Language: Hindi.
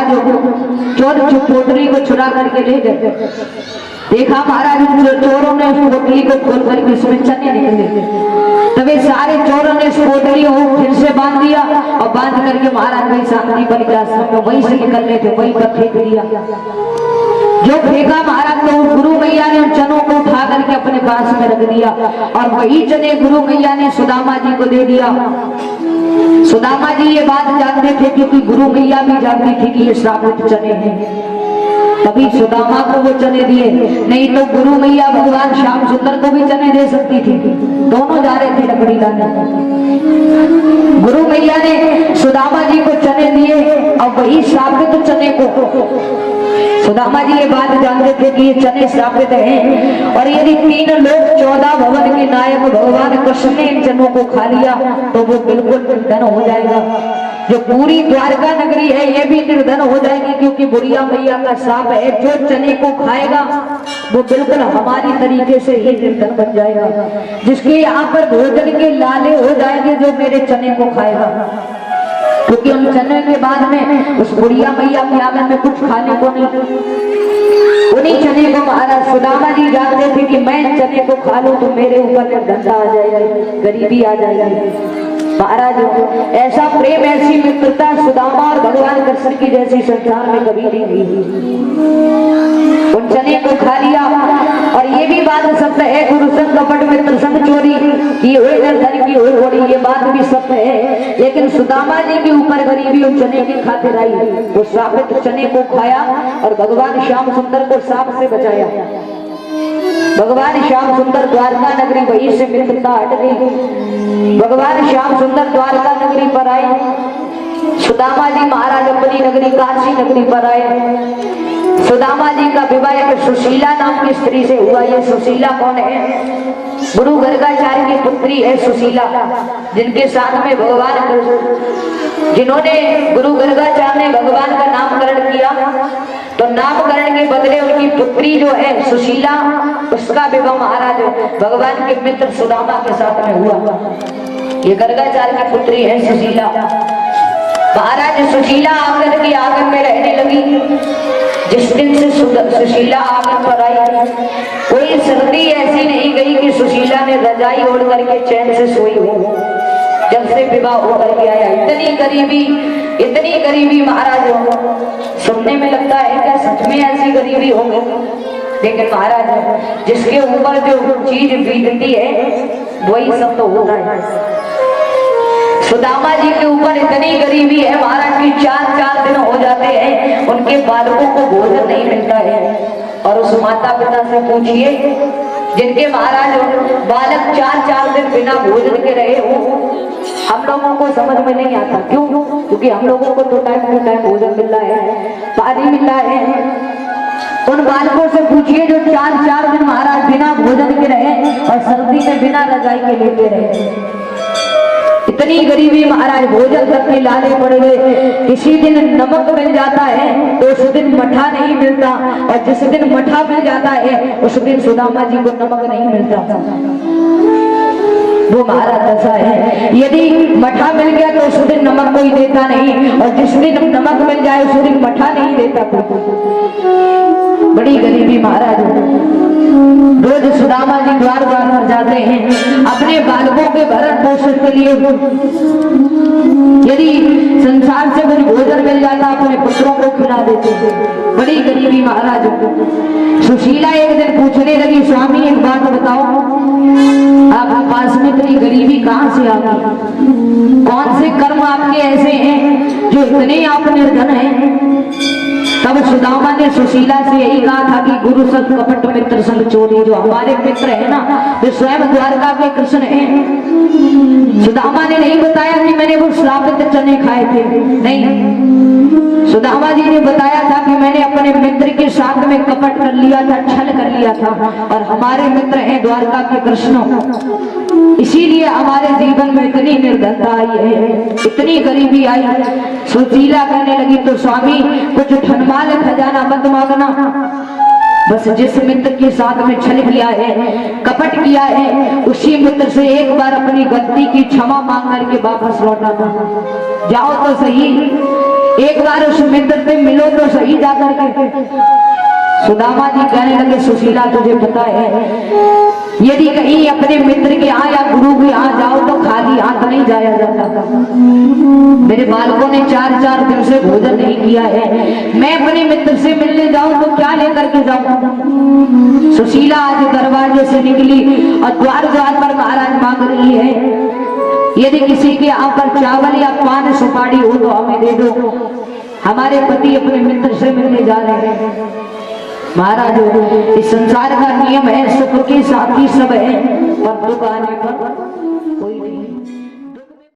महाराज चोर पोटली को चुरा करके ले गए। देखा महाराज चोरों ने उस पोटली को खोल करके उसमें चने निकले। तभी सारे चोरों ने उस पोटली को फिर से बांध दिया और बांध करके महाराज वही शांति बन के आश्रम में वहीं से निकलने थे वहीं पर फेंक दिया। जो फेंका महाराज तो गुरु मैया ने उन चनों को उठा करके अपने पास में रख दिया और वही चने गुरु मैया ने सुदामा जी को दे दिया। सुदामा जी ये बात जानते थे क्योंकि गुरु मैया भी जानती थी कि ये श्रापित चने हैं, तभी सुदामा को वो चने दिए। नहीं तो गुरु मैया भगवान श्याम सुंदर को भी चने दे सकती थी, दोनों जा रहे थे लकड़ी लाने। गुरु मैया ने सुदामा जी को चने दिए और वही श्रापित चने को सुदामा जी ये बात जानते थे कि ये चने श्रापित हैं और यदि 3 लोग 14 भवन के नायक भगवान कृष्ण ने इन चनों को खा लिया तो वो बिल्कुल निर्धन हो जाएगा। जो पूरी द्वारका नगरी है ये भी निर्धन हो जाएगी क्योंकि बुढ़िया मैया का शाप है। जो चने को खाएगा वो बिल्कुल हमारी तरीके से ही निर्धन बन जाएगा। जिसके यहाँ पर भोजन के लाले हो जाएंगे जो मेरे चने को खाएगा, क्योंकि उन चने के बाद में उस बुढ़िया मैया के आंगन में कुछ खाने को नहीं। उन्हीं चने को महाराज सुदामा जी जानते थे कि मैं चने को खा लूं तो मेरे ऊपर निर्धनता आ जाएगी, गरीबी आ जाएगी। महाराज ऐसा प्रेम ऐसी मित्रता सुदामा और भगवान कृष्ण की जैसी संसार में कभी नहीं हुई। उन चने को खा लिया और ये भी बात सत्य है गुरु संग कपट मित्र संग चोरी की हुए निर्धन की हुई बड़ी, ये बात भी सत्य है। लेकिन सुदामा जी के ऊपर गरीबी उन चने की खातिर आई। वो श्रापित चने को खाया और भगवान श्याम सुंदर को सांप से बचाया। भगवान श्याम सुंदर द्वारका नगरी वहीं से मित्रता हट गई। भगवान श्याम सुंदर द्वारका नगरी पर आए। सुदामा जी महाराज अपनी नगरी काशी नगरी पर आए। सुदामा जी का विवाह एक सुशीला नाम की स्त्री से हुआ। ये सुशीला कौन है? गुरु गर्गाचार्य की पुत्री है सुशीला, जिनके साथ में भगवान जिन्होंने गुरु गर्गाचार्य ने भगवान का नामकरण किया तो नामकरण के बदले उनकी पुत्री जो है सुशीला, उसका विवाह महाराज भगवान के मित्र सुदामा के साथ में हुआ। ये गर्गाचार्य की पुत्री है सुशीला। महाराज सुशीला आकर के आंगन में रहने लगी। जिस दिन से सुशीला आंगन पर आई कोई सर्दी ऐसी नहीं गई कि सुशीला ने रजाई ओढ़ करके चैन से सोई हो। जब से विवाह होकर के आया इतनी गरीबी महाराज सुनने में लगता है क्या सच में ऐसी गरीबी हो गई। लेकिन महाराज जिसके ऊपर जो चीज बीतती है वही सब तो होता है। सुदामा जी के ऊपर इतनी गरीबी है महाराज की 4 दिन हो जाते हैं उनके बालकों को भोजन नहीं मिलता है। और उस माता पिता से पूछिए जिनके महाराज बालक 4 दिन बिना भोजन के रहे हो, हम लोगों को समझ में नहीं आता। क्यों? क्योंकि हम लोगों को तो टाइम टू टाइम भोजन मिल रहा है, पानी मिल रहा है। उन बालकों से पूछिए जो 4 दिन महाराज बिना भोजन के रहे और सर्दी में बिना रजाई के लेते रहे। इतनी गरीबी महाराज भोजन तक के लाले पड़ गए। किसी दिन नमक मिल जाता है तो उस दिन मठा नहीं मिलता और जिस दिन मठा मिल जाता है उस दिन सुदामा जी को नमक नहीं मिलता। वो महाराज ऐसा है, यदि मठा मिल गया तो उस दिन नमक कोई देता नहीं और जिस दिन नमक मिल जाए उस दिन मठा नहीं देता कोई। बड़ी गरीबी महाराज। रोज सुदामा जी द्वार पर जाते हैं अपने बालकों के भरण पोषण के लिए। यदि संसार से कुछ भोजन मिल जाता अपने पुत्रों को खिला देते थे। बड़ी गरीबी महाराज। सुशीला एक दिन पूछने लगी स्वामी एक बात बताओ, आपके पास में इतनी गरीबी कहाँ से आ गई? कौन से कर्म आपके ऐसे हैं जो इतने आप निर्धन हैं? तब सुदामा ने सुशीला से यही कहा था कि गुरु संग कपट मित्र संग चोरी। जो हमारे मित्र है ना वे स्वयं द्वारका के कृष्ण हैं। सुदामा ने नहीं बताया कि मैंने वो श्रापित चने खाए थे, नहीं। सुदामा जी ने बताया था कि मैंने अपने मित्र के साथ में कपट कर लिया था, छल कर लिया था और हमारे मित्र हैं द्वारका के कृष्ण, इसीलिए हमारे जीवन में इतनी निर्धनता आई है, इतनी गरीबी आई। सुशीला कहने लगी तो स्वामी कुछ ठनमाल खजाना मत मांगना, बस जिस मित्र के साथ में छल किया है, कपट किया है, उसी मित्र से एक बार अपनी गलती की क्षमा मांग करके वापस लौटा था। जाओ तो सही, एक बार उस मित्र से मिलो तो सही जाकर के। सुदामा जी कहने लगे, सुशीला तुझे पता है, यदि कहीं अपने मित्र के यहाँ या गुरु के यहाँ जाओ तो खाली हाथ नहीं जाया जाता। मेरे बालकों ने 4-4 दिन से भोजन नहीं किया है, मैं अपने मित्र से मिलने जाऊं तो क्या लेकर के जाऊं। सुशीला आज दरवाजे से निकली और द्वार पर महाराज मांग रही है, यदि किसी के यहाँ पर चावल या पान सुपारी हो तो हमें दे दो, हमारे पति अपने मित्र से मिलने जा रहे हैं। महाराज इस संसार का नियम है, सुख के साथी सब है, पर दुख आने पर